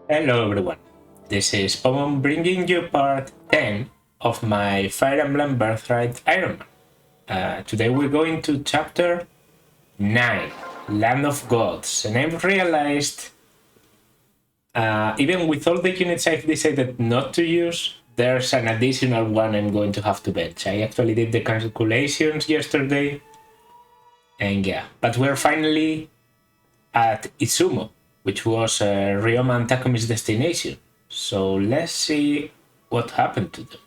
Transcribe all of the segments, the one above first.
Hello everyone, this is Pomon bringing you part 10 of my Fire Emblem Birthright Iron Man. Today we're going to chapter 9, Land of Gods, and I've realized, even with all the units I've decided not to use, there's an additional one I'm going to have to bench. I actually did the calculations yesterday, and yeah, but we're finally at Izumo, which was Ryoma and Takumi's destination. So let's see what happened to them.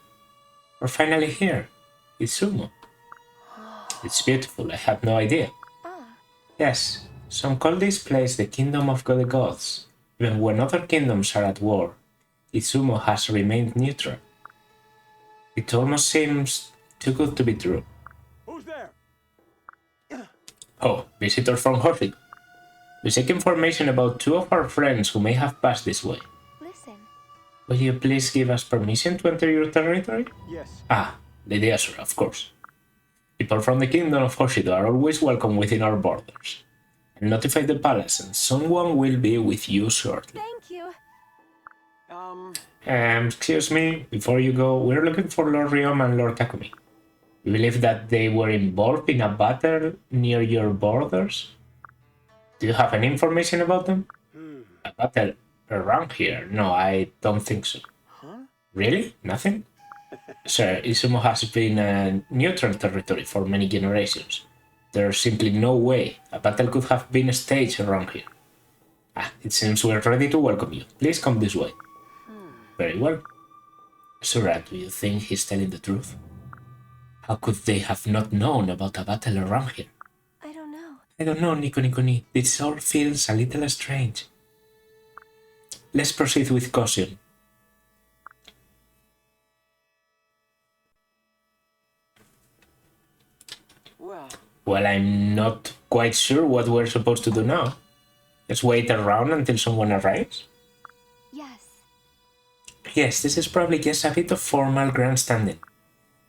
We're finally here, Izumo. It's beautiful, I had no idea. Yes, some call this place the Kingdom of the Gods. Even when other kingdoms are at war, Izumo has remained neutral. It almost seems too good to be true. Who's there? Oh, visitors from Hoshi. We seek information about two of our friends who may have passed this way. Listen. Will you please give us permission to enter your territory? Yes. Ah, the Asura, of course. People from the kingdom of Hoshido are always welcome within our borders. I'll notify the palace and someone will be with you shortly. Thank you. Excuse me, before you go, we're looking for Lord Ryoma and Lord Takumi. We believe that they were involved in a battle near your borders. Do you have any information about them? A battle around here? No, I don't think so. Huh? Really? Nothing? Sir, Izumo has been a neutral territory for many generations. There's simply no way a battle could have been staged around here. Ah, it seems we're ready to welcome you. Please come this way. Very well. Sura, do you think he's telling the truth? How could they have not known about a battle around here? I don't know. I don't know, Nico. This all feels a little strange. Let's proceed with caution. Well, I'm not quite sure what we're supposed to do now. Let's wait around until someone arrives? Yes. Yes, this is probably just a bit of formal grandstanding.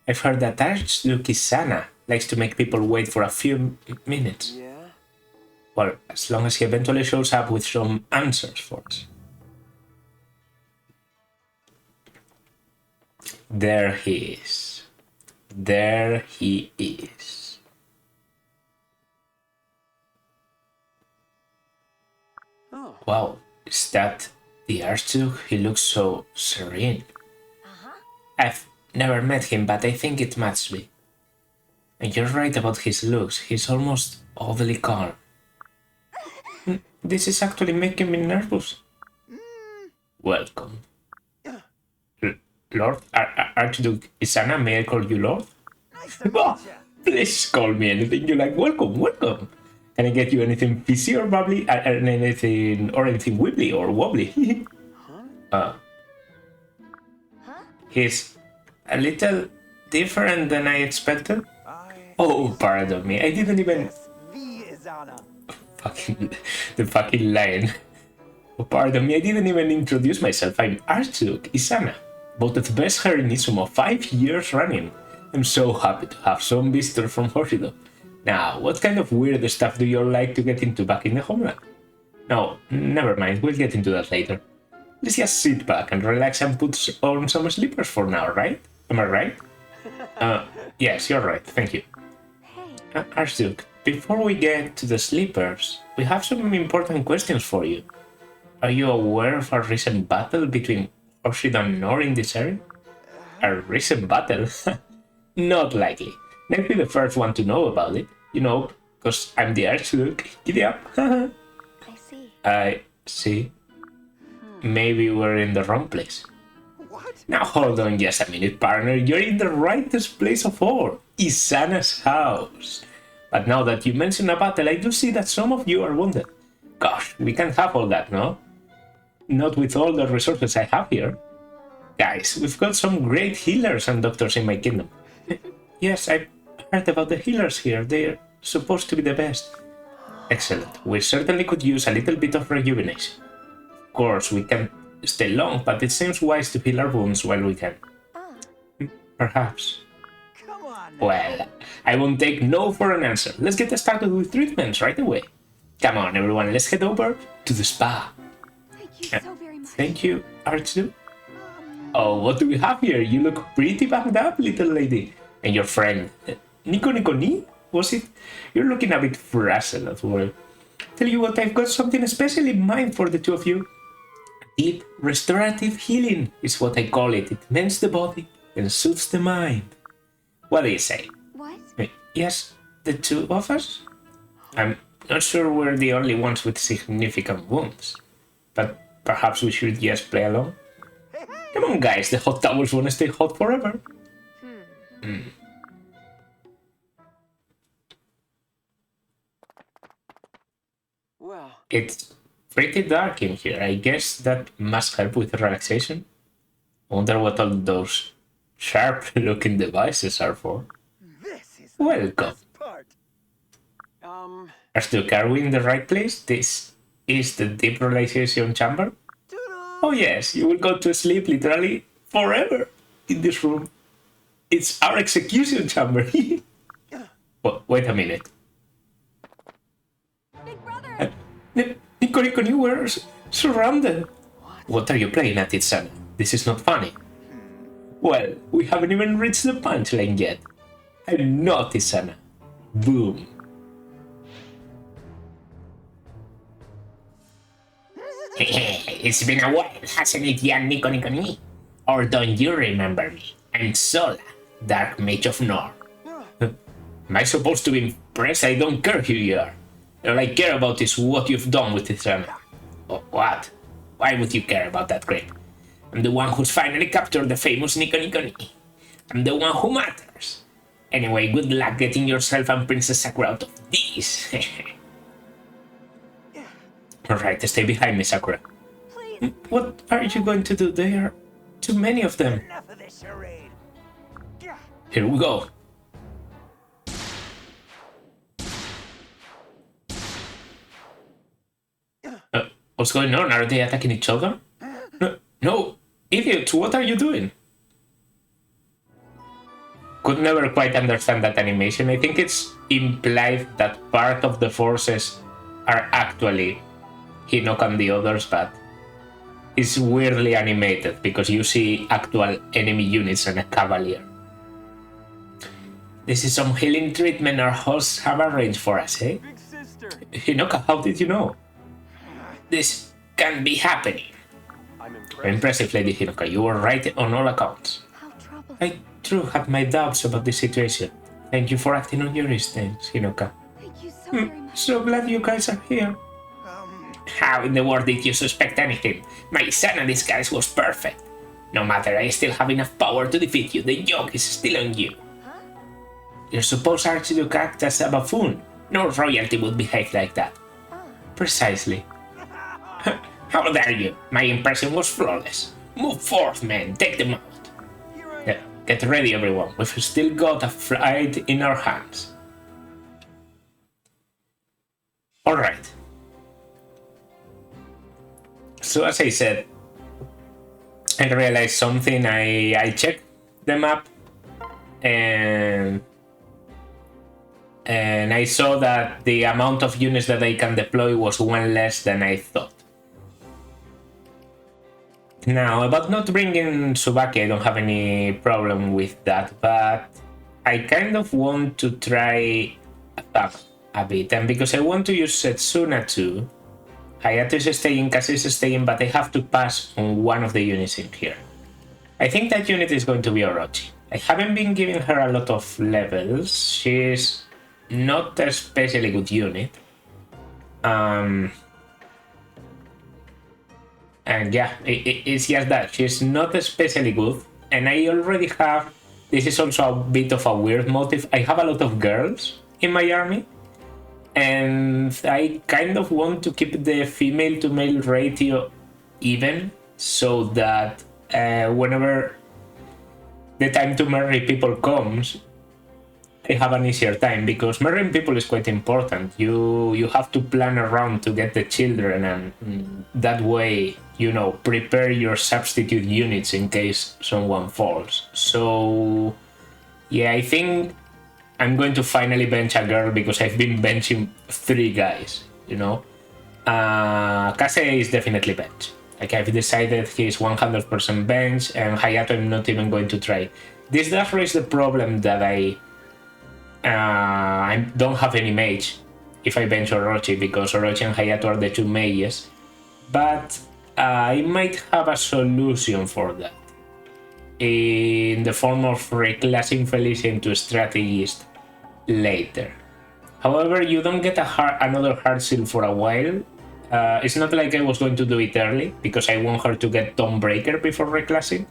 I've heard that Archduke Isana likes to make people wait for a few minutes. Yeah? Well, as long as he eventually shows up with some answers for us. There he is. There he is. Oh. Wow, is that the Archduke? He looks so serene. I've never met him, but I think it must be. And you're right about his looks. He's almost oddly calm. This is actually making me nervous. Welcome. Lord Archduke Isana, may I call you Lord? Nice to meet ya. Please call me anything you like. Welcome. Can I get you anything fizzy or bubbly? Anything wibbly or wobbly? Huh? He's a little different than I expected. I... Oh, pardon me. I didn't even... Yes, V is Anna. The fucking line. Oh, pardon me. I didn't even introduce myself. I'm Archduke Isana. Voted best hair in Izumo 5 years running. I'm so happy to have some visitors from Hoshido. Now, what kind of weird stuff do you all like to get into back in the homeland? No, never mind. We'll get into that later. Let's just sit back and relax and put on some sleepers for now, right? Am I right? Yes, you're right. Thank you. Hey. Archduke, before we get to the sleepers, we have some important questions for you. Are you aware of a recent battle between Hoshido and Nor in this area? A recent battle? Not likely. I'd be the first one to know about it. You know, because I'm the Archduke. Giddy up. I see. I see. Maybe we're in the wrong place. What? Now hold on just a minute, partner. You're in the rightest place of all. Isana's house. But now that you mention a battle, I do see that some of you are wounded. Gosh, we can't have all that, no? Not with all the resources I have here. Guys, we've got some great healers and doctors in my kingdom. Yes, I've heard about the healers here. They're supposed to be the best. Excellent. We certainly could use a little bit of rejuvenation. Of course, we can't stay long, but it seems wise to heal our wounds while we can. Perhaps. Come on now. Well, I won't take no for an answer. Let's get started with treatments right away. Come on, everyone, let's head over to the spa. Thank you so very much. Thank you, Archdu. Oh, what do we have here? You look pretty banged up, little lady. And your friend, Nico Nico Ni? Was it? You're looking a bit frazzled as well. Tell you what, I've got something special in mind for the two of you. Deep restorative healing is what I call it. It mends the body and soothes the mind. What do you say? What? Yes, the two of us? I'm not sure we're the only ones with significant wounds, but perhaps we should just play along. Come on, guys, the hot towels won't stay hot forever. Well, It's pretty dark in here. I guess that must help with relaxation. Wonder what all those sharp-looking devices are for. this is Welcome. the best part. Archduke, are we in the right place? This is the deep relaxation chamber? Toodles. Oh yes, you will go to sleep literally forever in this room. It's our execution chamber. Wait a minute. Big brother! Nico, you were surrounded. What are you playing at, Izumo? This is not funny. Well, we haven't even reached the punchline yet. I'm not Izumo. Boom. It's been a while, hasn't it, young Nico Ni? Or don't you remember me? I'm Sola, Dark Mage of Nor. Am I supposed to be impressed? I don't care who you are. All I care about is what you've done with Izumo. What? Why would you care about that crap? I'm the one who's finally captured the famous Nico Ni. I'm the one who matters. Anyway, good luck getting yourself and Princess Sakura out of this. Alright, stay behind me, Sakura. Please. What are you going to do? There are too many of them. Enough of this charade. Here we go. What's going on? Are they attacking each other? No, idiots, what are you doing? Could never quite understand that animation. I think it's implied that part of the forces are actually Hinoka and the others, but it's weirdly animated because you see actual enemy units and a cavalier. This is some healing treatment our hosts have arranged for us, eh? Big sister. Hinoka, how did you know? This can't be happening. I'm impressed. Impressive, Lady Hinoka. You were right on all accounts. How troubling. I too had my doubts about the situation. Thank you for acting on your instincts, Hinoka. Thank you so very much. So glad you guys are here. How in the world did you suspect anything? My Sana disguise was perfect. No matter, I still have enough power to defeat you. The joke is still on you. Huh? You're supposed Archduke act as a buffoon. No royalty would behave like that. Precisely. How dare you? My impression was flawless. Move forth, men. Take them out. Here I Yeah, get ready, everyone. We've still got a fight in our hands. Alright. So as I said, I realized something. I checked the map and I saw that the amount of units that I can deploy was one less than I thought. Now, about not bringing Tsubaki, I don't have any problem with that, but I kind of want to try a bit, and because I want to use Setsuna too, Hayato is staying, Kazu is staying, but I have to pass on one of the units in here. I think that unit is going to be Orochi. I haven't been giving her a lot of levels. She's not a especially good unit. And yeah, it's just that she's not especially good. And I already have, this is also a bit of a weird motive. I have a lot of girls in my army. And I kind of want to keep the female to male ratio even, so that whenever the time to marry people comes, I have an easier time, because marrying people is quite important. You have to plan around to get the children, and that way, you know, prepare your substitute units in case someone falls. So yeah, I think I'm going to finally bench a girl, because I've been benching 3 guys, you know. Kase is definitely bench. Like I've decided he's 100% bench, and Hayato I'm not even going to try. This does raise the problem that I don't have any mage if I bench Orochi, because Orochi and Hayato are the two mages. But I might have a solution for that, in the form of reclassing Felicia into strategist later. However, you don't get another hard seal for a while. It's not like I was going to do it early, because I want her to get Dawnbreaker before reclassing.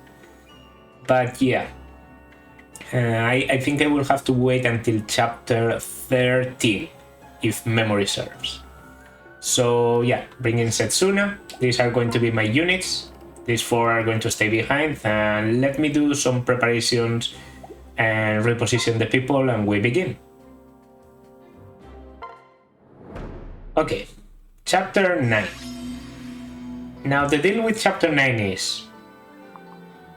But yeah, I think I will have to wait until chapter 13, if memory serves. So yeah, bring in Setsuna. These are going to be my units. These 4 are going to stay behind, and let me do some preparations and reposition the people, and we begin. Okay, chapter 9. Now the deal with chapter 9 is,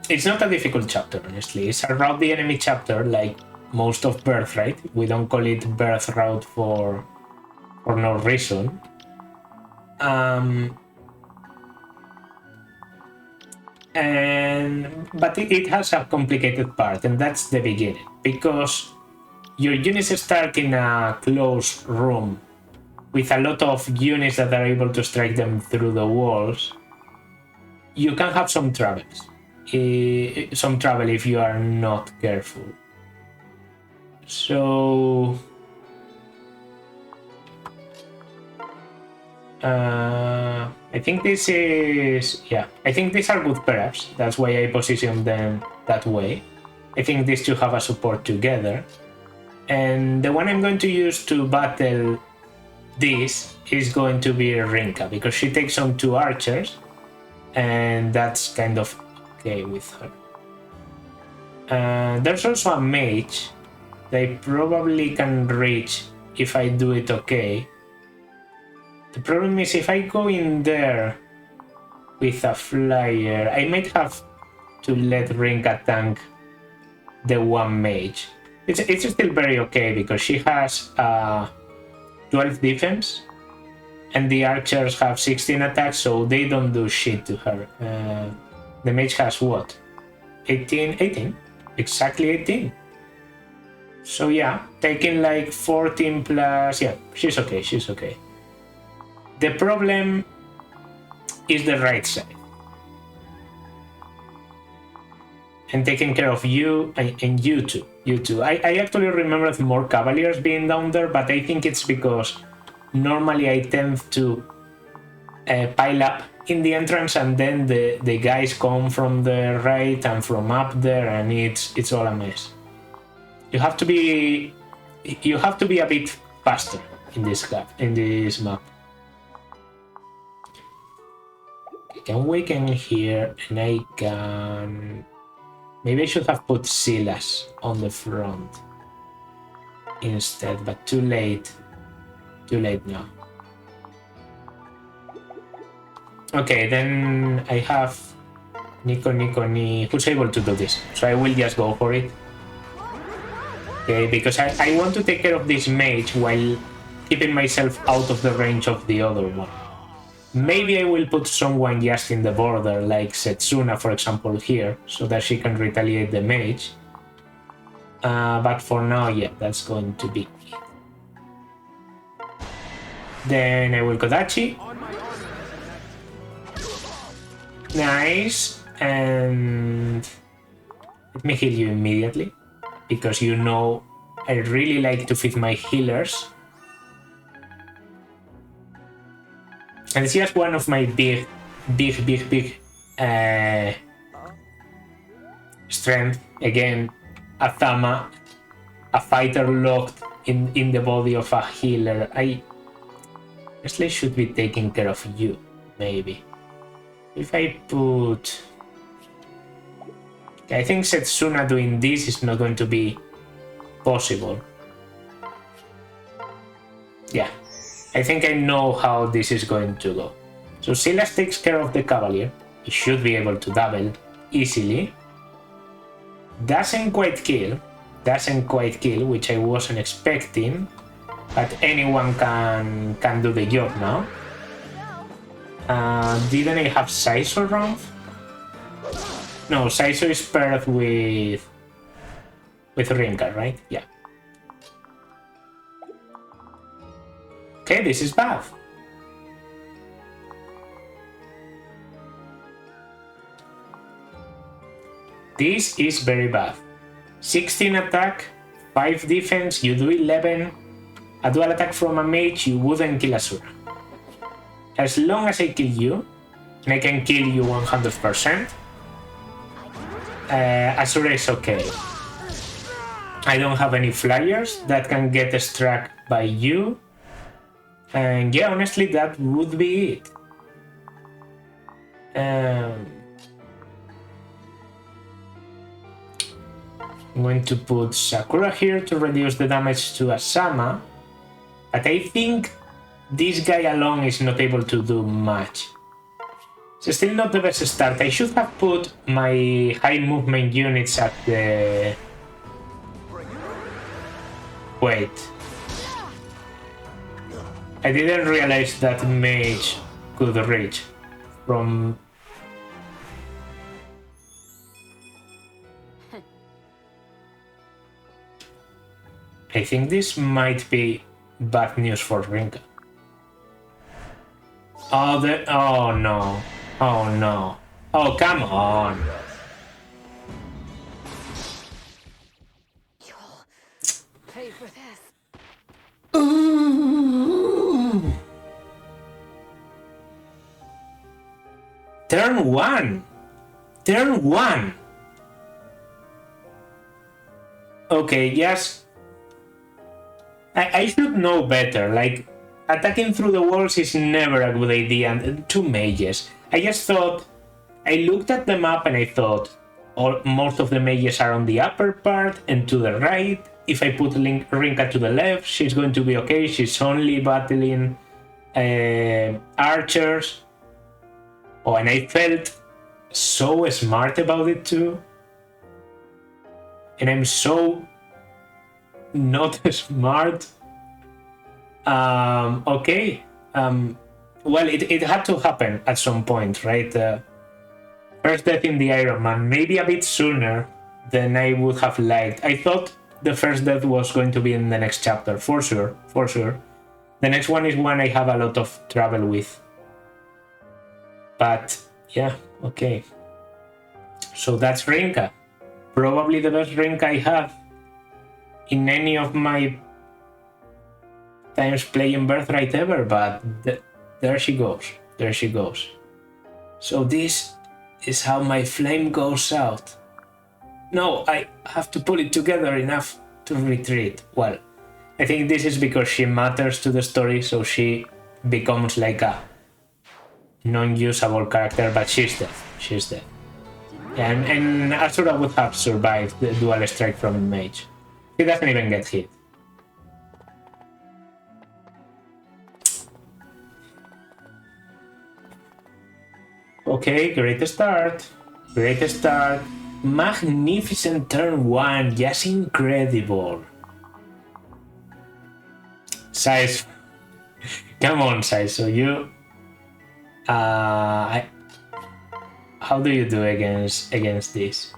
it's not a difficult chapter, honestly. It's a route the enemy chapter, like most of Birthright. We don't call it Birthright for no reason. But it has a complicated part, and that's the beginning, because your units start in a closed room with a lot of units that are able to strike them through the walls. You can have some trouble if you are not careful. So I think this is, yeah, I think these are good pairs. That's why I position them that way. I think these two have a support together. And the one I'm going to use to battle this is going to be Rinka, because she takes on 2 archers, and that's kind of okay with her. There's also a mage they probably can reach if I do it okay. The problem is, if I go in there with a flyer, I might have to let Rinka tank the one mage. It's still very okay, because she has 12 defense, and the archers have 16 attacks, so they don't do shit to her. The mage has what? 18? Exactly 18. So yeah, taking like 14 plus... Yeah, she's okay. The problem is the right side. And taking care of you and you too. I actually remember more cavaliers being down there, but I think it's because normally I tend to pile up in the entrance, and then the guys come from the right and from up there, and it's all a mess. You have to be a bit faster in this map. I can weaken here, and I can... Maybe I should have put Silas on the front instead, but too late. Too late now. Okay, then I have Nico who's able to do this, so I will just go for it. Okay, because I want to take care of this mage while keeping myself out of the range of the other one. Maybe I will put someone just in the border, like Setsuna, for example, here, so that she can retaliate the mage. But for now, yeah, that's going to be it. Then I will Kodachi. Nice. And let me heal you immediately, because you know I really like to feed my healers. And it's just one of my big strength. Again, a Thama, a fighter locked in the body of a healer. I actually should be taking care of you, maybe. If I put... I think Setsuna doing this is not going to be possible. Yeah. I think I know how this is going to go. So Silas takes care of the Cavalier. He should be able to double easily. Doesn't quite kill, which I wasn't expecting. But anyone can do the job now. Didn't I have Saizo around? No, Saizo is paired with Rinka, right? Yeah. Okay, this is bad. This is very bad. 16 attack, 5 defense, you do 11. A dual attack from a mage, you wouldn't kill Asura. As long as I kill you, and I can kill you 100%, Asura is okay. I don't have any flyers that can get struck by you. And yeah, honestly, that would be it. I'm going to put Sakura here to reduce the damage to Asama. But I think this guy alone is not able to do much. It's still not the best start. I should have put my high movement units at the... Wait. I didn't realize that mage could reach from... I think this might be bad news for Rinka. Oh no. Oh no. Oh, come on. You'll pay for this. Turn 1. Turn 1. Okay, yes. I should know better. Like, attacking through the walls is never a good idea. And 2 mages. I just thought... I looked at the map and I thought... most of the mages are on the upper part and to the right. If I put Rinka to the left, she's going to be okay. She's only battling archers. Oh, and I felt so smart about it too. And I'm so not smart. Okay. Well, it had to happen at some point, right? First death in the Iron Man, maybe a bit sooner than I would have liked. I thought the first death was going to be in the next chapter, for sure, for sure. The next one is one I have a lot of trouble with. But, yeah, okay. So that's Rinka. Probably the best Rinka I have in any of my times playing Birthright ever, but there she goes. There she goes. So this is how my flame goes out. No, I have to pull it together enough to retreat. Well, I think this is because she matters to the story, so she becomes like a non-usable character, but she's dead. She's dead. And Asura would have survived the dual strike from the mage. He doesn't even get hit. Okay, great start. Great start. Magnificent turn 1. Just incredible. Size. Come on, Size. So you... how do you do against this?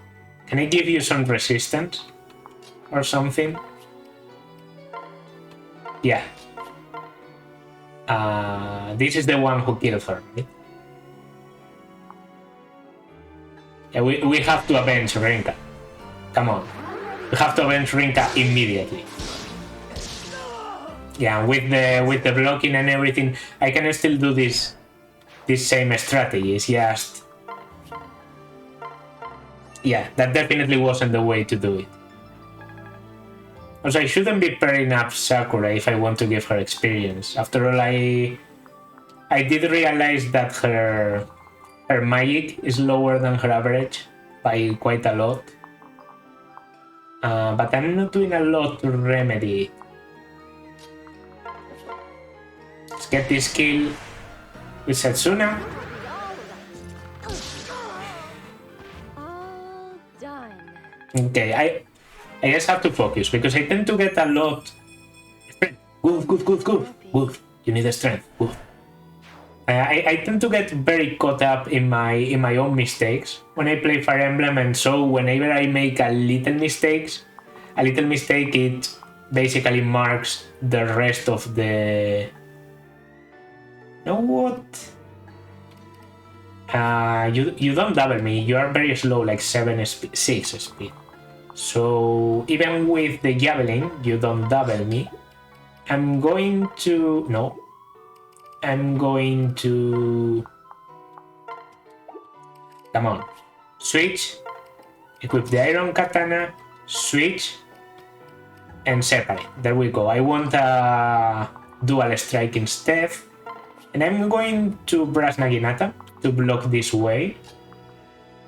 Can I give you some resistance? Or something? Yeah. This is the one who killed her, right? Yeah, we have to avenge Rinka. Come on. We have to avenge Rinka immediately. Yeah, with the blocking and everything, I can still do this same strategy. It's just... Yeah, that definitely wasn't the way to do it. Also, I shouldn't be pairing up Sakura if I want to give her experience. After all, I did realize that her magic is lower than her average by quite a lot. But I'm not doing a lot to remedy it. Let's get this kill with Setsuna. All done. Okay, I just have to focus because I tend to get a lot. Good. You need the strength. Good. I tend to get very caught up in my own mistakes when I play Fire Emblem, and so whenever I make a little mistake, it basically marks the rest of the. You know what? You don't double me. You are very slow, like 6 speed. So even with the javelin, you don't double me. I'm going to no. I'm going to come on. Switch. Equip the iron katana. Switch. And separate. There we go. I want a dual strike instead. And I'm going to Brass Naginata to block this way.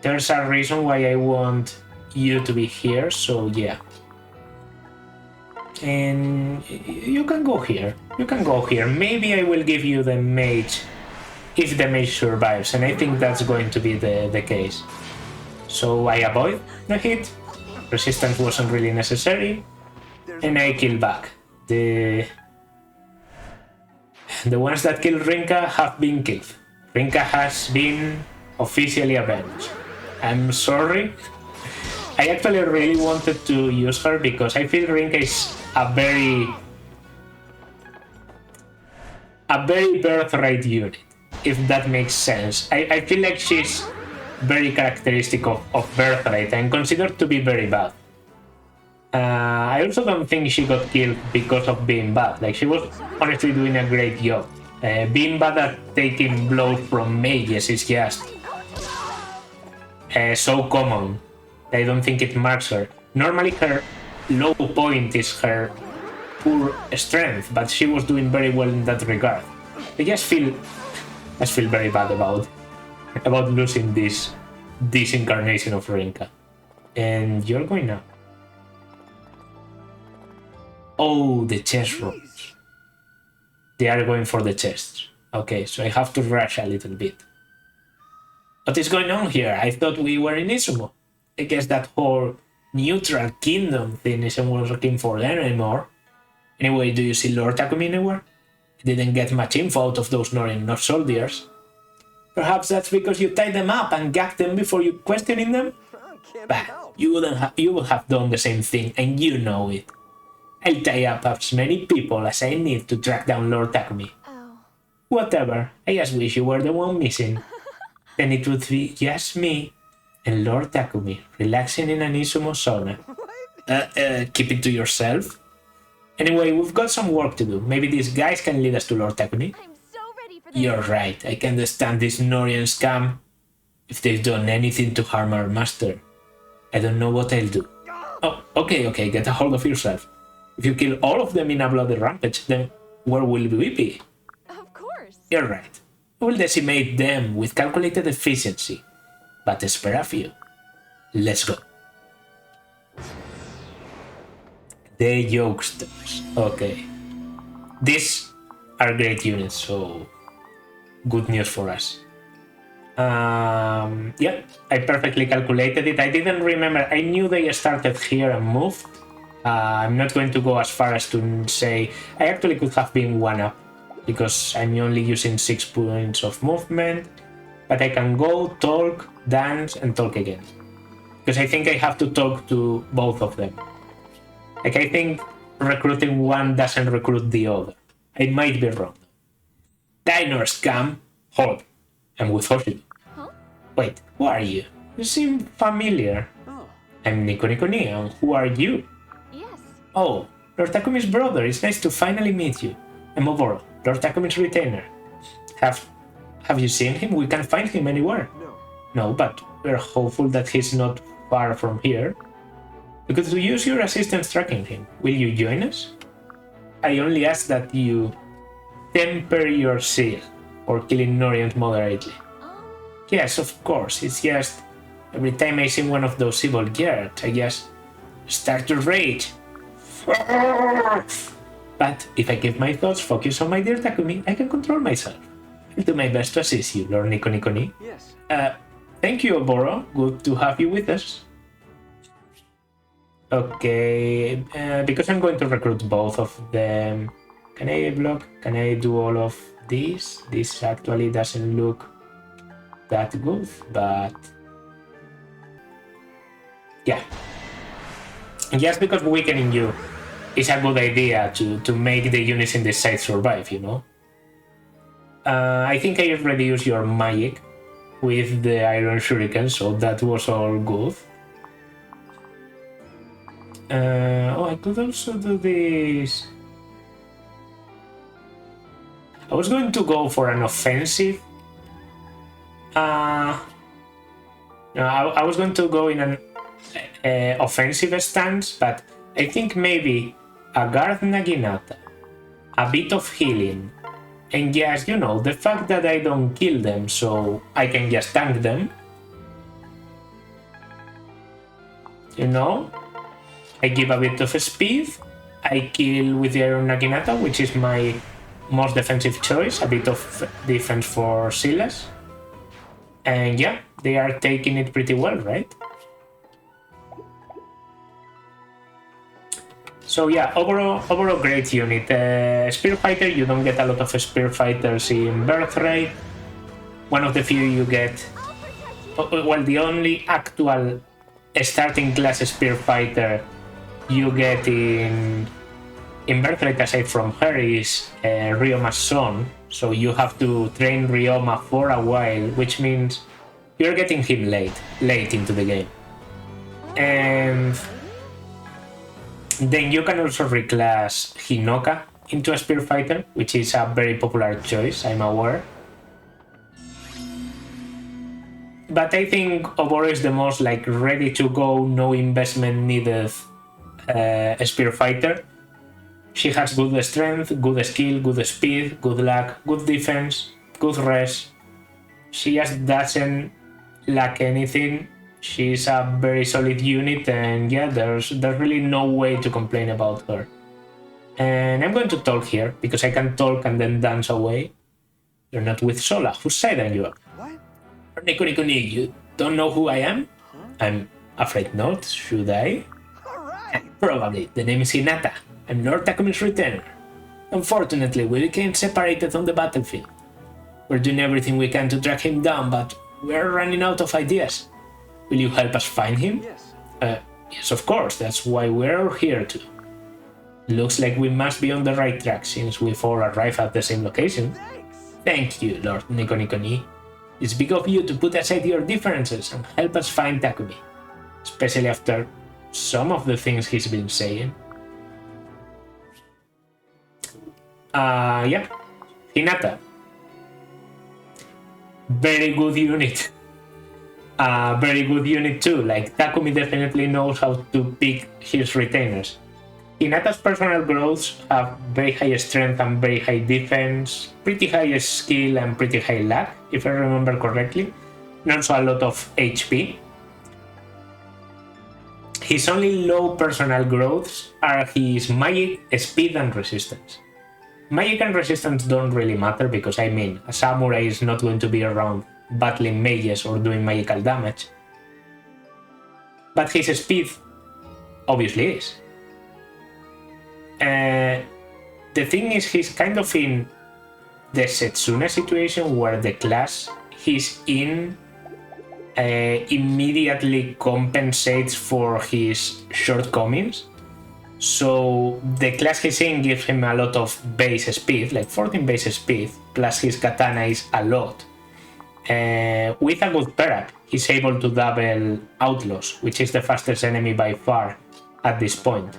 There's a reason why I want you to be here, so yeah. And you can go here. Maybe I will give you the mage if the mage survives, and I think that's going to be the case. So I avoid the hit. Resistance wasn't really necessary. And I kill back. The ones that killed Rinka have been killed. Rinka has been officially avenged. I'm sorry. I actually really wanted to use her because I feel Rinka is a very birthright unit, if that makes sense. I feel like she's very characteristic of birthright and considered to be very bad. I also don't think she got killed because of being bad. Like, she was honestly doing a great job. Being bad at taking blows from mages is just so common. I don't think it marks her. Normally her low point is her poor strength, but she was doing very well in that regard. I just feel very bad about losing this incarnation of Rinka. And you're going now. Oh, the chest rolls. They are going for the chest. Okay, so I have to rush a little bit. What is going on here? I thought we were in Izumo. I guess that whole neutral kingdom thing isn't working for them anymore. Anyway, do you see Lord Takumi anywhere? I didn't get much info out of those North soldiers. Perhaps that's because you tied them up and gagged them before you questioning them? Bah, you would have done the same thing, and you know it. I'll tie up as many people as I need to track down Lord Takumi. Oh. Whatever, I just wish you were the one missing. Then it would be just me and Lord Takumi relaxing in an Izumo sauna. Keep it to yourself. Anyway, we've got some work to do. Maybe these guys can lead us to Lord Takumi. I'm so ready for this. You're right, I can't stand this Norian scam. If they've done anything to harm our master, I don't know what I'll do. Oh, okay, get a hold of yourself. If you kill all of them in a bloody rampage, then where will we be? Of course. You're right. We'll decimate them with calculated efficiency, but spare a few. Let's go. The Yokesters. Okay. These are great units, so good news for us. Yeah, I perfectly calculated it. I didn't remember. I knew they started here and moved. I'm not going to go as far as to say I actually could have been one up because I'm only using 6 points of movement, but I can go, talk, dance, and talk again. Because I think I have to talk to both of them. Like, I think recruiting one doesn't recruit the other. I might be wrong. Dino scam. Hold. I'm with Hoshido. Huh? Wait, who are you? You seem familiar. Oh, I'm Nico Nikoni, and who are you? Yes. Oh, Lord Takumi's brother. It's nice to finally meet you. I'm Oboro, Lord Takumi's retainer. Have you seen him? We can't find him anywhere. no. No, but we're hopeful that he's not far from here. We could use your assistance tracking him. Will you join us? I only ask that you temper your zeal for killing Norians moderately. Yes, of course. It's just every time I see one of those evil girls, I just start to rage. But if I keep my thoughts focused on my dear Takumi, I can control myself. I'll do my best to assist you, Lord Nico Nikoni. Yes. Thank you, Oboro. Good to have you with us. Okay, because I'm going to recruit both of them. Can I block? Can I do all of this. This actually doesn't look that good, but yeah. Just because weakening you is a good idea to make the units in this side survive, you know? I think I already used your magic with the Iron Shuriken, so that was all good. Oh, I could also do this. I was going to go for an offensive. No, I was going to go in an offensive stance, but I think maybe a guard Naginata, a bit of healing, and just, you know, the fact that I don't kill them, so I can just tank them. You know? I give a bit of speed, I kill with the Iron Naginata, which is my most defensive choice, a bit of defense for Silas. And yeah, they are taking it pretty well, right? So yeah, overall great unit. Spear Fighter, you don't get a lot of Spear Fighters in Birthright. One of the few you get, well, the only actual starting class Spear Fighter you get in Birthright aside from her is Ryoma's son. So you have to train Ryoma for a while, which means you're getting him late into the game. And then you can also reclass Hinoka into a Spear Fighter, which is a very popular choice, I'm aware. But I think Oboro is the most like ready to go, no investment needed Spear Fighter. She has good strength, good skill, good speed, good luck, good defense, good res. She just doesn't lack anything. She's a very solid unit, and yeah, there's really no way to complain about her. And I'm going to talk here because I can talk and then dance away. You're not with Sola. Whose side are you? What? Nico, you don't know who I am? I'm afraid not. Should I? All right. Probably. The name is Hinata. I'm Lord Takumi's retainer. Unfortunately, we became separated on the battlefield. We're doing everything we can to track him down, but we're running out of ideas. Will you help us find him? Yes. Yes, of course. That's why we're here too. Looks like we must be on the right track since we've all arrived at the same location. Thanks. Thank you, Lord Nico. It's big of you to put aside your differences and help us find Takumi. Especially after some of the things he's been saying. Yeah. Hinata. Very good unit. Very good unit too. Like, Takumi definitely knows how to pick his retainers. Hinata's personal growths have very high strength and very high defense, pretty high skill and pretty high luck, if I remember correctly, and also a lot of HP. His only low personal growths are his magic, speed, and resistance. Magic and resistance don't really matter because, I mean, a samurai is not going to be around battling mages or doing magical damage. But his speed obviously is. The thing is, he's kind of in the Setsuna situation where the class he's in immediately compensates for his shortcomings. So the class he's in gives him a lot of base speed, like 14 base speed, plus his katana is a lot. With a good pair-up, he's able to double Outlaws, which is the fastest enemy by far at this point.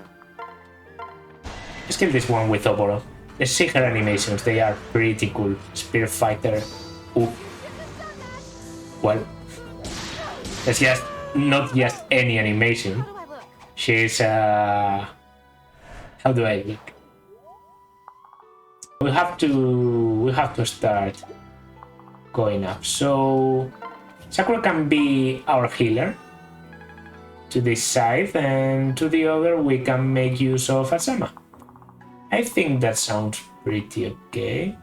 Let's kill this one with Oboro. Let's see her animations, they are pretty cool. Spear Fighter. Ooh. Well, that's just not just any animation. How do I look? She's how do I look? We have to start going up. So Sakura can be our healer to this side, and to the other we can make use of Asama. I think that sounds pretty okay.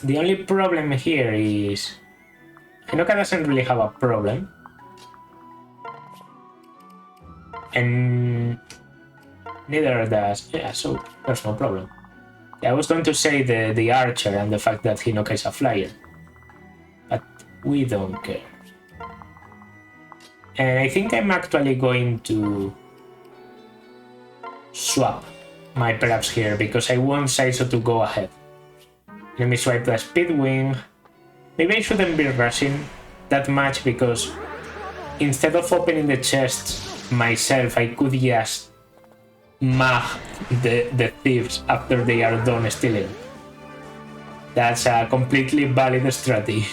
The only problem here is Hinoka doesn't really have a problem. And Neither does. Yeah, so there's no problem. I was going to say the archer and the fact that Hinoka is a flyer, but we don't care. And I think I'm actually going to swap my perhaps here because I want Saizo to go ahead. Let me swipe the Speedwing. Maybe I shouldn't be rushing that much because instead of opening the chest myself, I could just mag the thieves after they are done stealing. That's a completely valid strategy.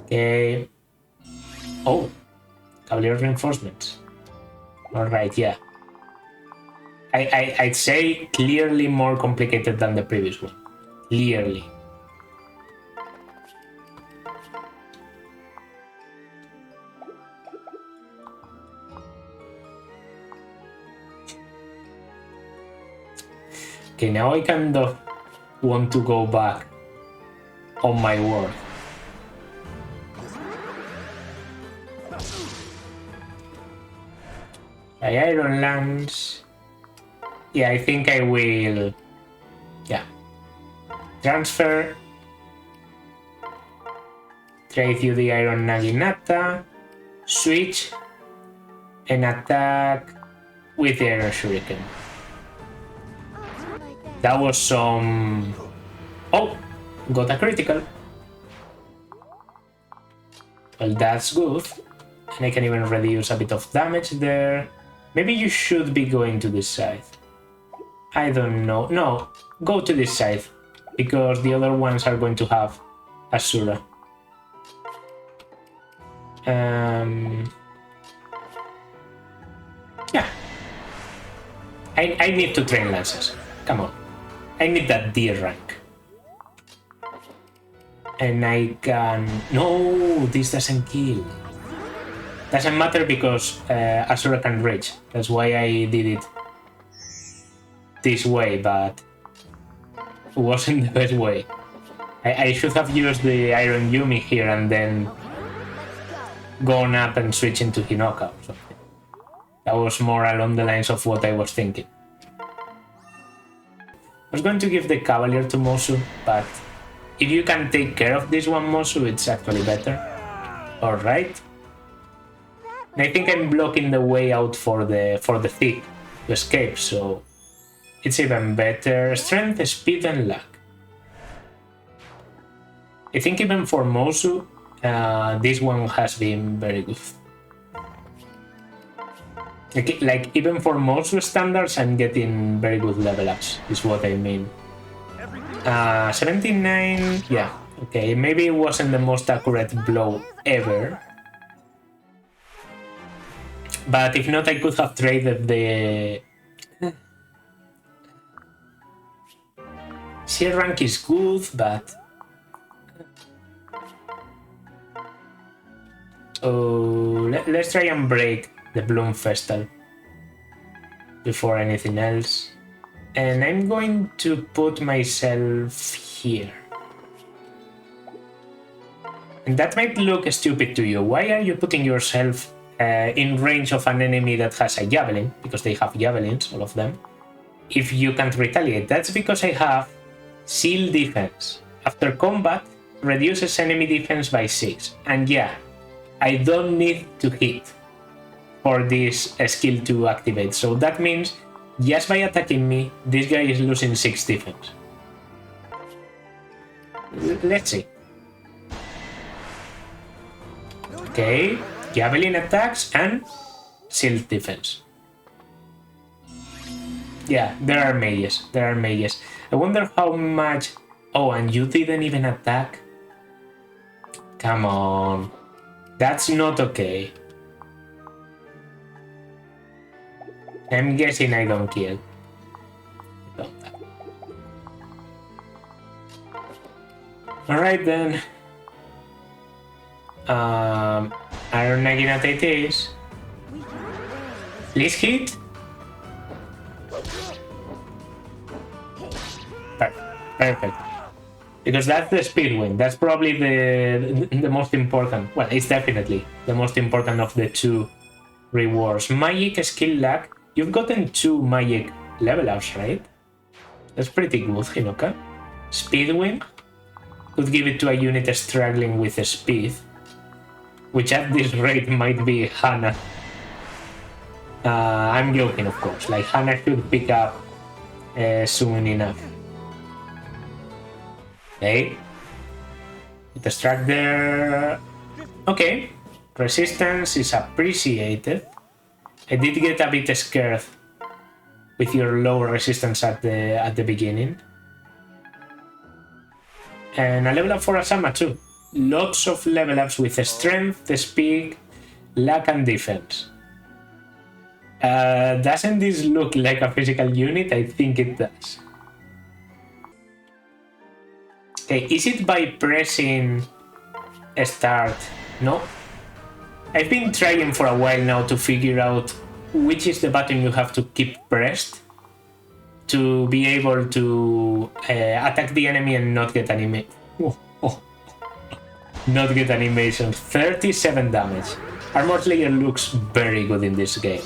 Okay. Oh, Cavalier reinforcements. Alright, yeah. I'd say clearly more complicated than the previous one. Clearly. Okay, now I kind of want to go back on my word. Iron Lance. Yeah, I think I will. Yeah. Transfer. Trade you the Iron Naginata. Switch. And attack with the Iron Shuriken. That was some. Oh! Got a critical. Well, that's good. And I can even reduce a bit of damage there. Maybe you should be going to this side. I don't know. No, go to this side. Because the other ones are going to have Asura. Yeah. I need to train lances. Come on. I need that D rank. And I can... No, this doesn't kill. Doesn't matter because Asura can rage. That's why I did it this way, but it wasn't the best way. I should have used the Iron Yumi here and then gone up and switch into Hinoka or something. That was more along the lines of what I was thinking. I was going to give the Cavalier to Mosu, but if you can take care of this one, Mosu, it's actually better. Alright. And I think I'm blocking the way out for the thief to escape, so it's even better. Strength, speed, and luck. I think even for Mosu, this one has been very good. Like even for Mosu standards, I'm getting very good level ups, is what I mean. 79, yeah, okay, maybe it wasn't the most accurate blow ever. But if not, I could have traded the... C rank is good, but... Oh, let's try and break the Bloom Festal before anything else. And I'm going to put myself here. And that might look stupid to you. Why are you putting yourself in range of an enemy that has a javelin? Because they have javelins, all of them. If you can't retaliate, that's because I have Seal Defense. After combat, reduces enemy defense by 6. And yeah, I don't need to hit for this skill to activate. So that means just by attacking me, this guy is losing 6 defense. Let's see. Okay, Javelin attacks and Shield defense. Yeah, there are mages. There are mages. I wonder how much... Oh, and you didn't even attack? Come on. That's not okay. I'm guessing I don't kill. Alright then. Iron Naginata it is. Please hit. Perfect. Because that's the speed win. That's probably the most important. Well, it's definitely the most important of the two rewards. Magic skill luck. You've gotten 2 magic level ups, right? That's pretty good, Hinoka. Speedwing could give it to a unit struggling with speed, which at this rate might be Hana. I'm joking, of course. Like, Hana should pick up soon enough. Okay. Distract there. Okay. Resistance is appreciated. I did get a bit scared with your low resistance at the beginning. And a level up for Asama too. Lots of level ups with strength, speed, luck, and defense. Doesn't this look like a physical unit? I think it does. Okay, is it by pressing start? No. I've been trying for a while now to figure out which is the button you have to keep pressed to be able to attack the enemy and not get animation. Not get animation. 37 damage. Armor Slayer looks very good in this game.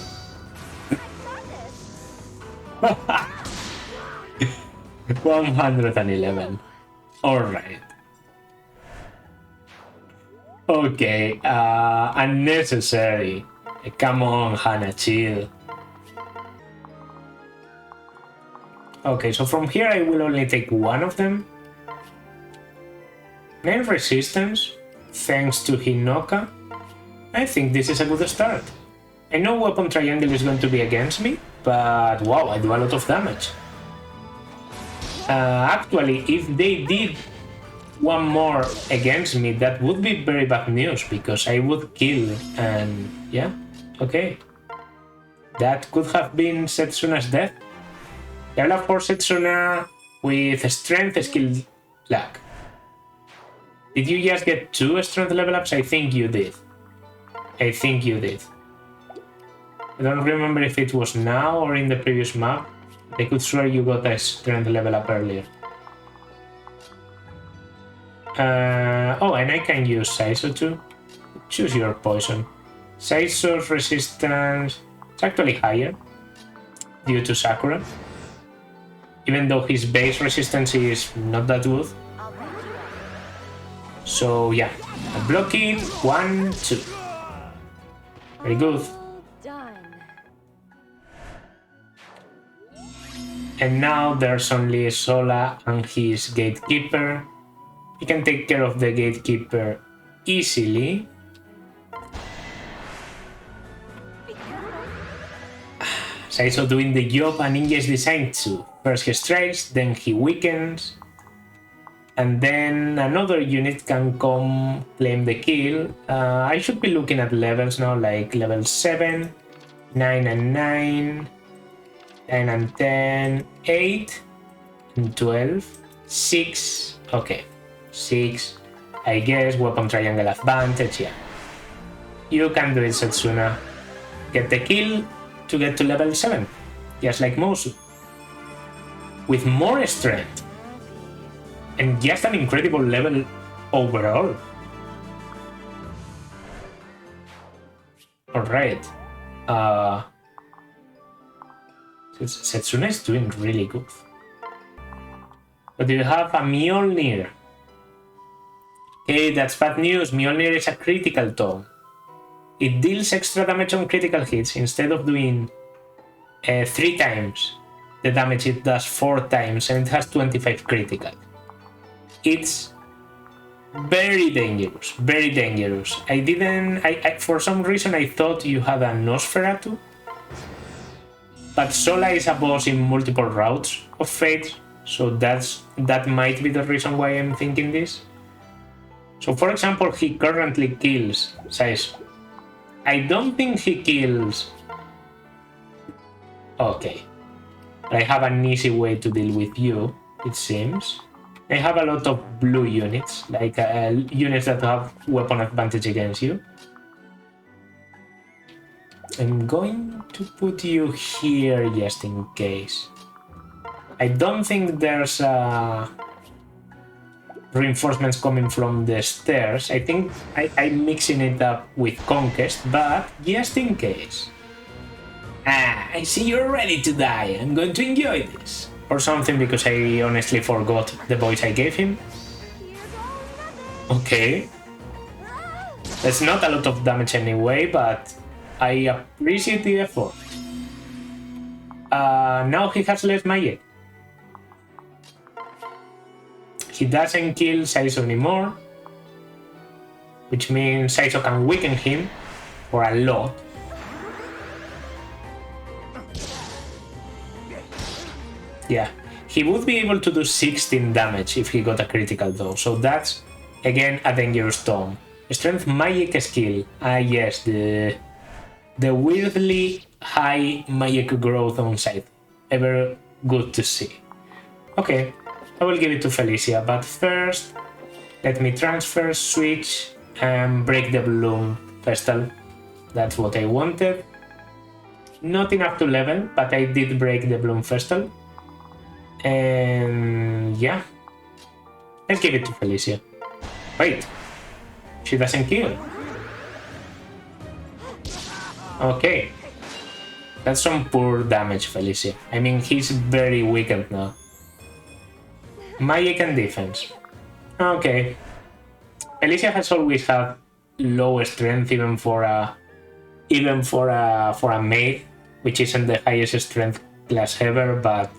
111. Alright. Okay, unnecessary. Come on, Hana, chill. Okay, so from here I will only take one of them. 9 resistance, thanks to Hinoka. I think this is a good start. I know Weapon Triangle is going to be against me, but wow, I do a lot of damage. Actually, if they did one more against me, that would be very bad news, because I would kill, and yeah, okay. That could have been Setsuna's death. Level up for Setsuna with strength, skill, luck. Did you just get 2 strength level ups? I think you did. I think you did. I don't remember if it was now or in the previous map. I could swear you got a strength level up earlier. Oh, and I can use Saizo too. Choose your poison. Saizo's resistance is actually higher due to Sakura. Even though his base resistance is not that good. So yeah, blocking 1, 2. Very good. Done. And now there's only Sola and his Gatekeeper. He can take care of the Gatekeeper easily. Saizo doing the job a ninja is designed to. First he strikes, then he weakens, and then another unit can come claim the kill. I should be looking at levels now, like level 7, 9 and 9, 10 and 10, 8 and 12, 6, okay, 6, I guess, weapon triangle advantage, yeah. You can do it, Setsuna. Get the kill to get to level 7, just like Mosu. With more strength. And just an incredible level overall. Alright. Setsuna is doing really good. But you have a Mjolnir. Okay, that's bad news. Mjolnir is a critical tome. It deals extra damage on critical hits. Instead of doing 3 times the damage, it does 4 times, and it has 25 critical. It's very dangerous, very dangerous. I for some reason I thought you had a Nosferatu, but Sola is a boss in multiple routes of fate, so that might be the reason why I'm thinking this. So for example, he currently kills Saizo. I don't think he kills... Okay. I have an easy way to deal with you, it seems. I have a lot of blue units, like units that have weapon advantage against you. I'm going to put you here just in case. I don't think there's reinforcements coming from the stairs. I think I'm mixing it up with Conquest, but just in case. Ah, I see you're ready to die. I'm going to enjoy this. Or something, because I honestly forgot the voice I gave him. Here goes nothing. Okay. That's not a lot of damage anyway, but I appreciate the effort. Now he has less magic. He doesn't kill Saizo anymore, which means Saizo can weaken him for a lot. Yeah, he would be able to do 16 damage if he got a critical though, so that's again a dangerous tome. Strength magic skill. Ah yes, the weirdly high magic growth on site. Ever good to see. Okay, I will give it to Felicia, but first let me transfer, switch, and break the bloom festal. That's what I wanted. Not enough to level, but I did break the bloom festal. And yeah, let's give it to Felicia. Wait, she doesn't kill. Okay, that's some poor damage, Felicia. I mean, he's very weakened now. Magic and defense. Okay. Felicia has always had low strength, even for a maid, which isn't the highest strength class ever. But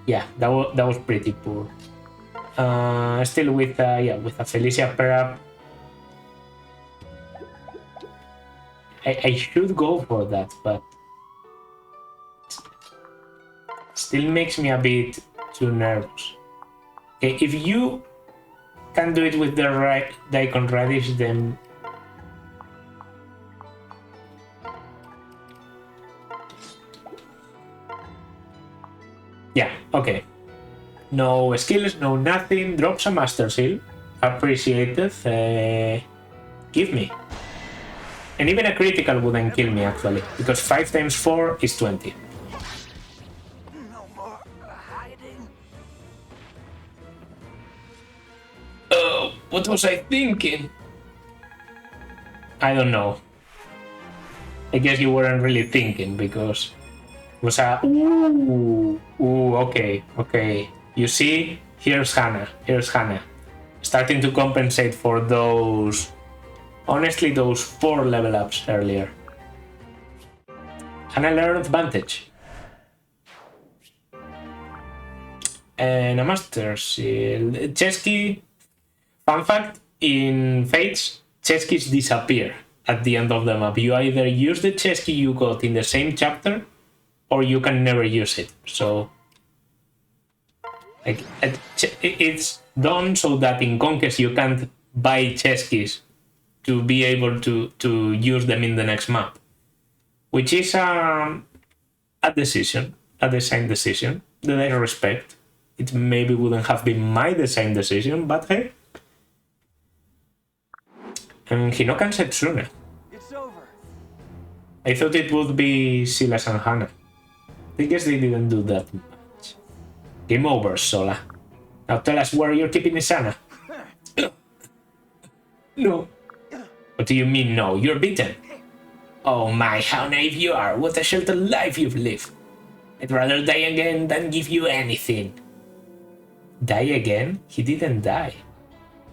yeah, that was pretty poor. Still with a Felicia pair up. I should go for that, but still makes me a bit too nervous. Okay, if you can do it with the right daikon radish, then yeah, okay. No skills, no nothing. Drops a master seal. Appreciated. Give me. And even a critical wouldn't kill me actually, because 5 times 4 is 20. No more hiding. Oh, what was I thinking? I don't know. I guess you weren't really thinking, because it was a ooh, okay. You see, here's Hannah. Starting to compensate for those, honestly, those 4 level ups earlier. Hannah learned Vantage. And a Master Seal. Chesky, fun fact, in Fates, Cheskys disappear at the end of the map. You either use the Chesky you got in the same chapter, or you can never use it. So like, it's done so that in Conquest you can't buy Cheskys to be able to use them in the next map, which is a design decision that I respect. It maybe wouldn't have been my design decision, but hey. And Hinokan Setsune. It's over. I thought it would be Silas and Hannah. I guess they didn't do that much. Game over, Sola. Now tell us where you're keeping Isana. No. What do you mean, no? You're beaten. Oh my, how naive you are. What a sheltered life you've lived. I'd rather die again than give you anything. Die again? He didn't die.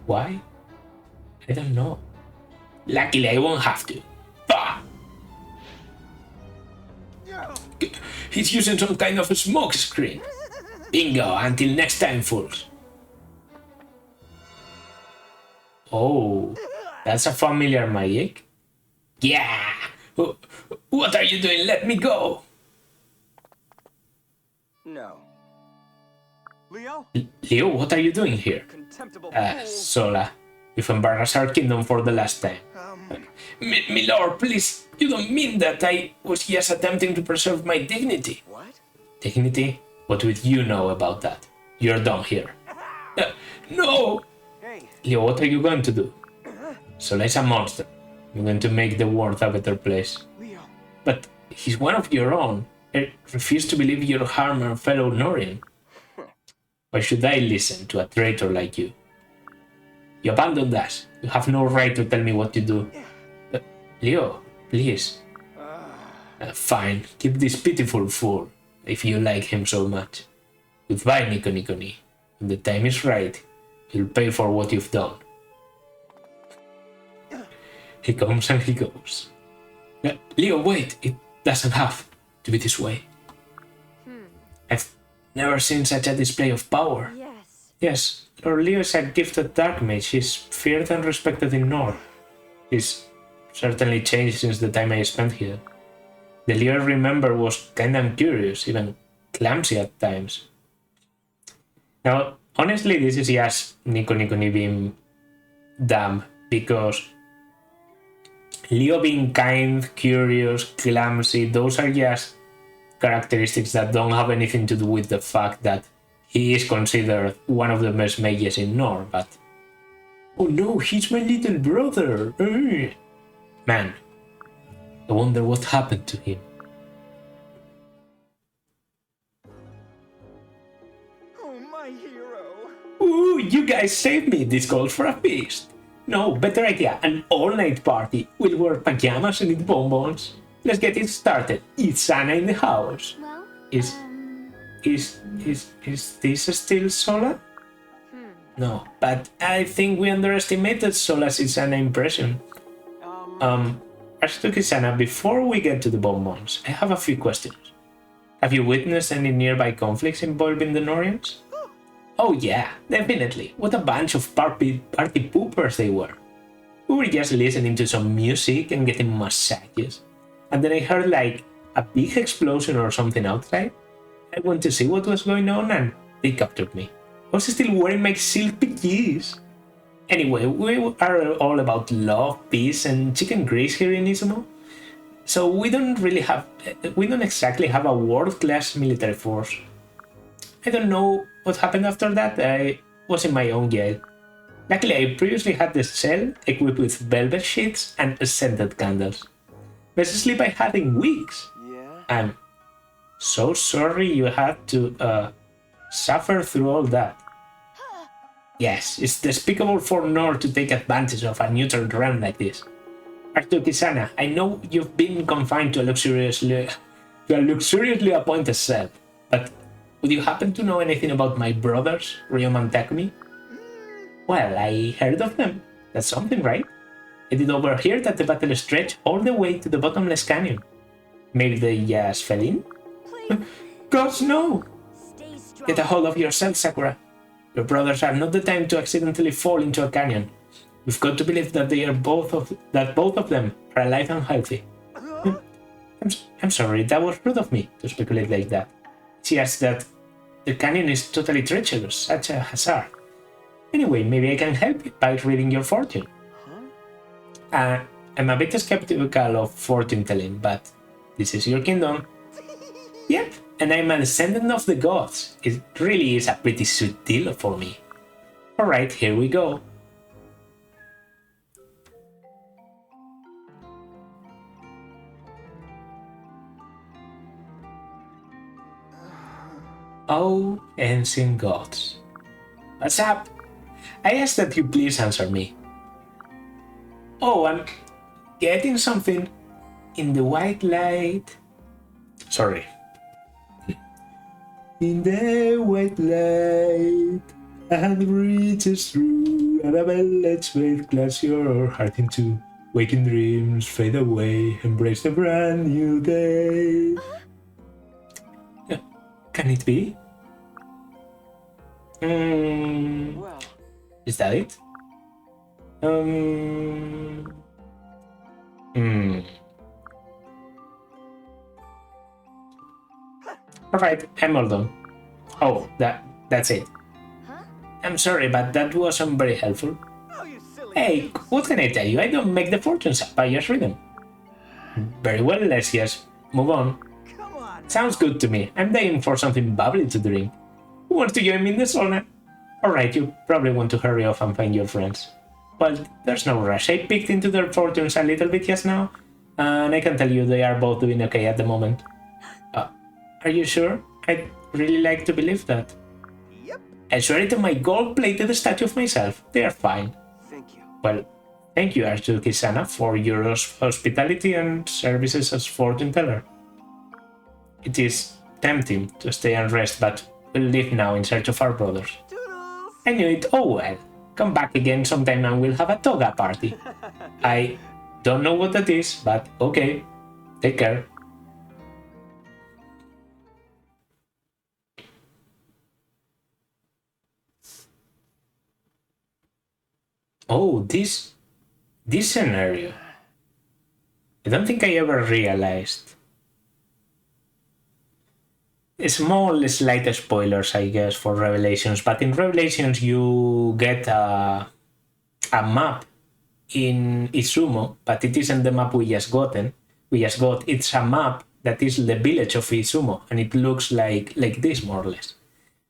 Why? I don't know. Luckily, I won't have to. Bah! He's using some kind of a smoke screen. Bingo, until next time, fools. Oh, that's a familiar magic. Yeah! What are you doing? Let me go! No. Leo? Leo, what are you doing here? Contemptible fool. Sola, you've embarrassed our kingdom for the last time. Milord, please, you don't mean that. I was just attempting to preserve my dignity. What? Dignity? What would you know about that? You're done here. No! Hey. Leo, what are you going to do? Sola is a monster. You're going to make the world a better place. Leo. But he's one of your own. I refuse to believe you'll harm our fellow Norian. Why should I listen to a traitor like you? You abandoned us. You have no right to tell me what to do. Leo, please. Fine, keep this pitiful fool, if you like him so much. Goodbye, Nico Nico Ni. When the time is right, you'll pay for what you've done. He comes and he goes. Leo, wait, it doesn't have to be this way. I've never seen such a display of power. Yes. Yes, Lord Leo is a gifted dark mage. He's feared and respected in Nor. He's certainly changed since the time I spent here. The Leo I remember was kinda curious, even clumsy at times. Now, honestly, this is just Nico Nico Ni being dumb, because Leo being kind, curious, clumsy, those are just characteristics that don't have anything to do with the fact that he is considered one of the best mages in Nor, but... Oh no, he's my little brother! Man, I wonder what happened to him. Oh, my hero. Ooh, you guys saved me! This calls for a feast! No, better idea, an all-night party. We'll wear pajamas and eat bonbons. Let's get it started. It's Sana in the house. Well, Is this still Sola? No, but I think we underestimated Sola's Isana impression. Archduke Isana, before we get to the bonbons, I have a few questions. Have you witnessed any nearby conflicts involving the Norians? Oh yeah, definitely. What a bunch of party poopers they were. We were just listening to some music and getting massages. And then I heard like a big explosion or something outside. I went to see what was going on and they captured me. I was still wearing my silk PJs. Anyway, we are all about love, peace, and chicken grease here in Izumo. So we don't exactly have a world-class military force. I don't know what happened after that. I was in my own jail. Luckily, I previously had the cell equipped with velvet sheets and scented candles. Best sleep I had in weeks. Yeah? I'm so sorry you had to suffer through all that. Yes, it's despicable for Nor to take advantage of a neutral realm like this. Archduke Isana, I know you've been confined to a luxuriously appointed cell, but would you happen to know anything about my brothers, Ryoma and Takumi? Well, I heard of them. That's something, right? I did overhear that the battle stretched all the way to the bottomless canyon. Maybe they just fell in? please Gods, no! stay strong. Get a hold of yourself, Sakura. Your brothers are not the time to accidentally fall into a canyon. We've got to believe that both of them are alive and healthy. I'm sorry, that was rude of me to speculate like that. It's just that the canyon is totally treacherous, such a hazard. Anyway, maybe I can help you by reading your fortune. I'm a bit skeptical of fortune telling, but this is your kingdom. Yep, and I'm a descendant of the gods. It really is a pretty sweet deal for me. Alright, here we go. Oh, ancient gods. What's up? I ask that you please answer me. Oh, I'm getting something in the white light. Sorry. In the white light, a hand reaches through, and a velvet's wave glass your heart into. Waking dreams fade away, embrace the brand new day. Can it be? Well, Is that it? Alright, I'm all done. Oh, that's it. Huh? I'm sorry, but that wasn't very helpful. oh, you silly. Hey, what can I tell you? I don't make the fortunes up, I just read them. Very well, let's just move on. Come on. Sounds good to me. I'm dying for something bubbly to drink. Who wants to join me in the sauna? Alright, you probably want to hurry off and find your friends. Well, there's no rush. I peeked into their fortunes a little bit just now, and I can tell you they are both doing okay at the moment. Are you sure? I'd really like to believe that. Yep. I swear it on my gold-plated statue of myself. They are fine. Thank you. Well, Thank you, Archduke-Sana, for your hospitality and services as fortune teller. It is tempting to stay and rest, but we'll leave now in search of our brothers. Toodles! I knew it. Oh well. Come back again sometime and we'll have a toga party. I don't know what that is, but okay. Take care. Oh, this scenario. I don't think I ever realized. Small, slight spoilers, I guess, for Revelations, but in Revelations you get a map in Izumo, but it isn't the map we just got. It's a map that is the village of Izumo, and it looks like this, more or less.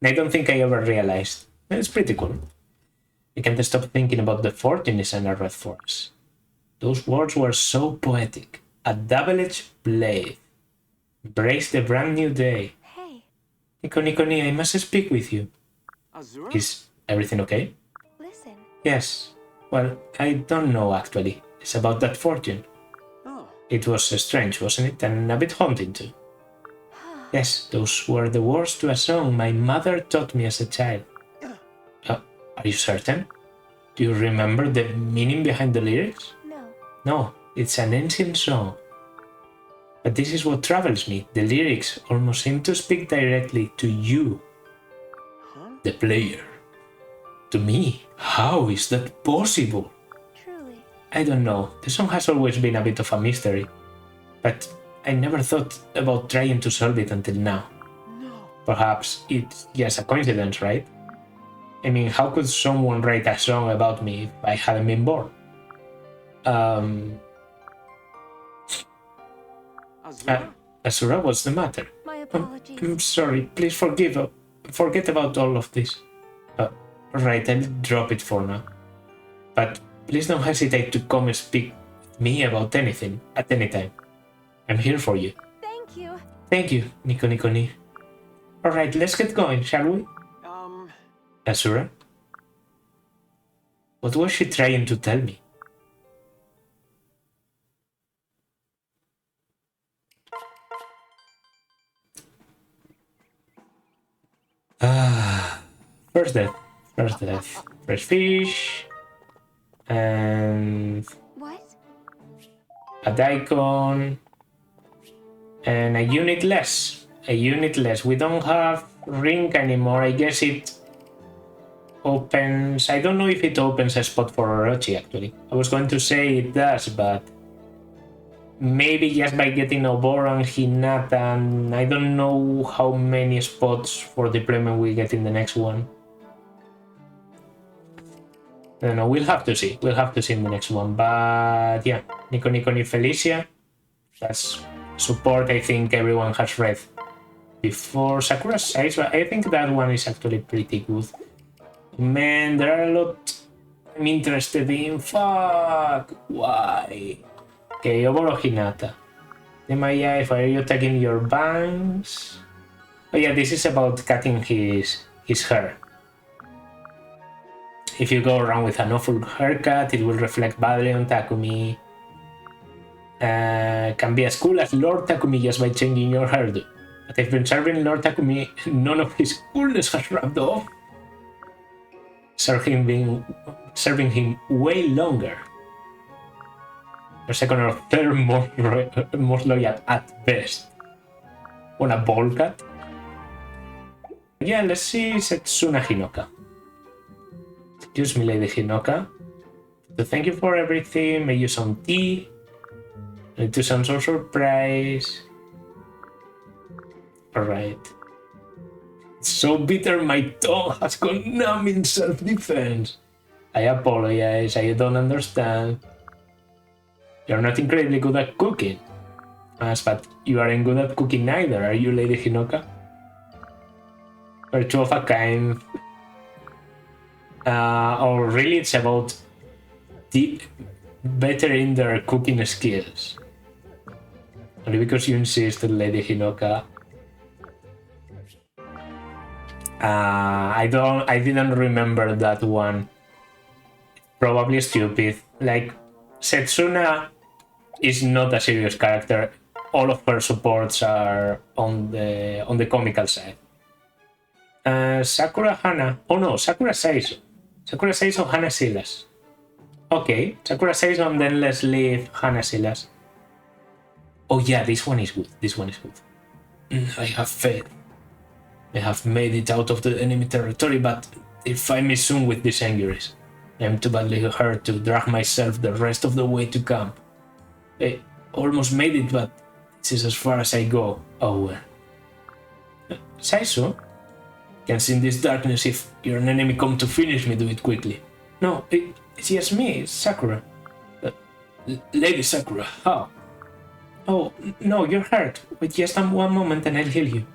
And I don't think I ever realized. It's pretty cool. I can't stop thinking about the fortunes and a red force. Those words were so poetic. A double-edged blade. Embrace the brand new day. Hey, Nikoni, I must speak with you. Azura? Is everything okay? listen. Yes. Well, I don't know actually. It's about that fortune. Oh, It was strange, wasn't it? And a bit haunting too. Yes, those were the words to a song my mother taught me as a child. Are you certain? Do you remember the meaning behind the lyrics? No. No, it's an ancient song. But this is what troubles me. The lyrics almost seem to speak directly to you, huh? the player. To me, how is that possible? Truly. I don't know. The song has always been a bit of a mystery. But I never thought about trying to solve it until now. No. Perhaps it's just a coincidence, right? I mean, how could someone write a song about me if I hadn't been born? Azura? Asura, what's the matter? My apologies. I'm sorry, please forget about all of this. Right, I'll drop it for now. But please don't hesitate to come and speak with me about anything, at any time. I'm here for you. Thank you. Thank you, Nikoni. Alright, let's get going, shall we? Asura? What was she trying to tell me? First death. Fresh fish. And What? a daikon. And a unit less. We don't have ring anymore. I guess it opens... I don't know if it opens a spot for Orochi, actually. I was going to say it does, but... maybe just by getting Oboro and Hinata, and I don't know how many spots for deployment we get in the next one. I don't know, we'll have to see. We'll have to see in the next one. But yeah, Nikoni Felicia. That's support I think everyone has read before. Sakura's Eyes, I think that one is actually pretty good. Man, there are a lot I'm interested in. Fuck! Why? Okay, Oboro Hinata. Demaya, if are you tagging your bangs? Oh yeah, this is about cutting his hair. If you go around with an awful haircut, it will reflect badly on Takumi. Can be as cool as Lord Takumi just by changing your hairdo. But I've been serving Lord Takumi, none of his coolness has rubbed off. Serving him way longer. Or second or third most loyal at best. On a bowl cut? Yeah, let's see Setsuna Hinoka. Excuse me, Lady Hinoka. So thank you for everything. Made you some tea. Made you some sort of surprise. Alright. It's so bitter my tongue has gone numb in self-defense. I apologize, I don't understand. You're not incredibly good at cooking. But you aren't good at cooking either, are you, Lady Hinoka? You're two of a kind. Or really it's about bettering their cooking skills. Only because you insist, Lady Hinoka. I didn't remember that one. probably stupid. Like, Setsuna is not a serious character. All of her supports are on the comical side. Sakura Hana. Oh no, Sakura Seiso. Sakura Seiso, Hana Silas. Okay, Sakura Seiso, and then let's leave Hana Silas. Oh yeah, this one is good. This one is good. I have faith. I have made it out of the enemy territory, but they find me soon with these injuries. I am too badly hurt to drag myself the rest of the way to camp. I almost made it, but this is as far as I go. Oh well. Saiso? Can see in this darkness if you're an enemy come to finish me, do it quickly. No, it's just me, it's Sakura. Lady Sakura, how? Oh, no, you're hurt. Wait just one moment and I'll heal you.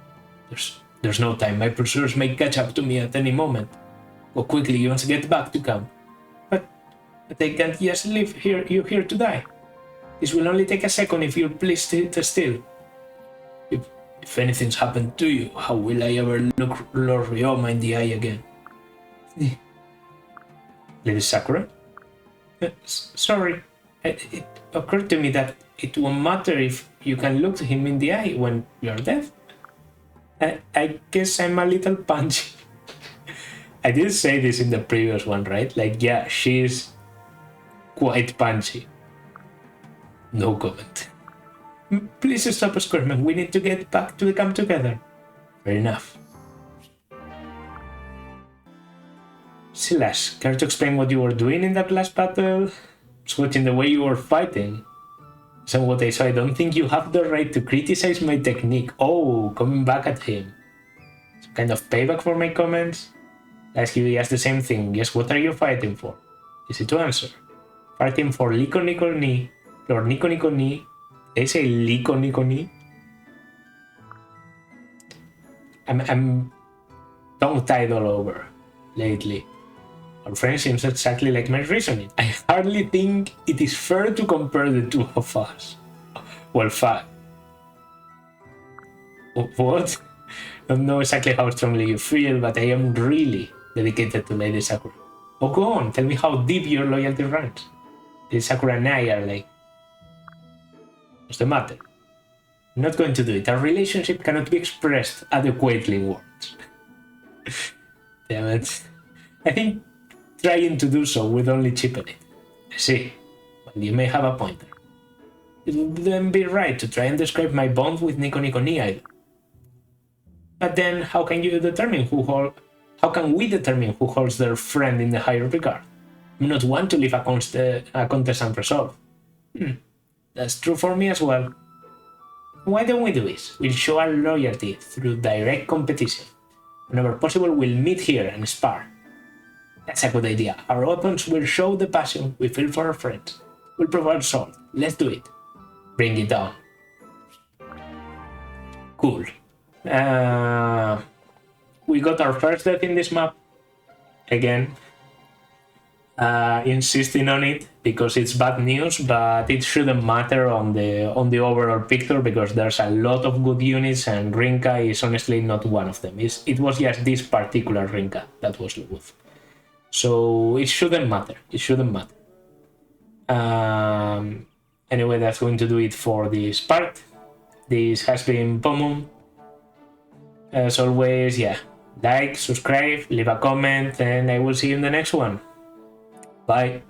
There's no time. My pursuers may catch up to me at any moment. Go quickly, you must get back to camp. But I can't just leave you here to die. This will only take a second if you'll please stay still. If anything's happened to you, how will I ever look Lord Ryoma in the eye again? Lady Sakura? Sorry, it occurred to me that it won't matter if you can look him in the eye when you're dead. I guess I'm a little punchy. I did say this in the previous one, right? Like, yeah, she's quite punchy. No comment. Please stop screaming. We need to get back to the camp together. Fair enough. Silas, care to explain what you were doing in that last battle? Just watching the way you were fighting. So what I saw, I don't think you have the right to criticize my technique. Oh, coming back at him. Some kind of payback for my comments? Ask you ask the same thing. Yes, what are you fighting for? Easy to answer. Fighting for Liko Niko Ni, or Niko Niko Ni. They say Liko Niko Ni. I'm tongue-tied all over lately. Our friend seems exactly like my reasoning. I hardly think it is fair to compare the two of us. Well, fuck. What? I don't know exactly how strongly you feel, but I am really dedicated to Lady Sakura. Oh, go on, tell me how deep your loyalty runs. Lady Sakura and I are like... What's the matter? I'm not going to do it. Our relationship cannot be expressed adequately in words. Damn it. I think trying to do so would only cheapen it. I see. Well, you may have a point there. It would then be right to try and describe my bond with Niko Niko Ni either. But then, how can we determine who holds their friend in the higher regard? I'm not one to leave a contest unresolved. That's true for me as well. Why don't we do this? We'll show our loyalty through direct competition. Whenever possible, we'll meet here and spar. That's a good idea. Our weapons will show the passion we feel for our friends. We'll provide sword. Let's do it. Bring it on. Cool. We got our first death in this map. Again. Insisting on it because it's bad news, but it shouldn't matter on the overall picture because there's a lot of good units and Rinka is honestly not one of them. It was just this particular Rinka that was good. So it shouldn't matter. It shouldn't matter. Anyway, that's going to do it for this part. This has been Pomum. As always, yeah, like, subscribe, leave a comment, and I will see you in the next one. Bye.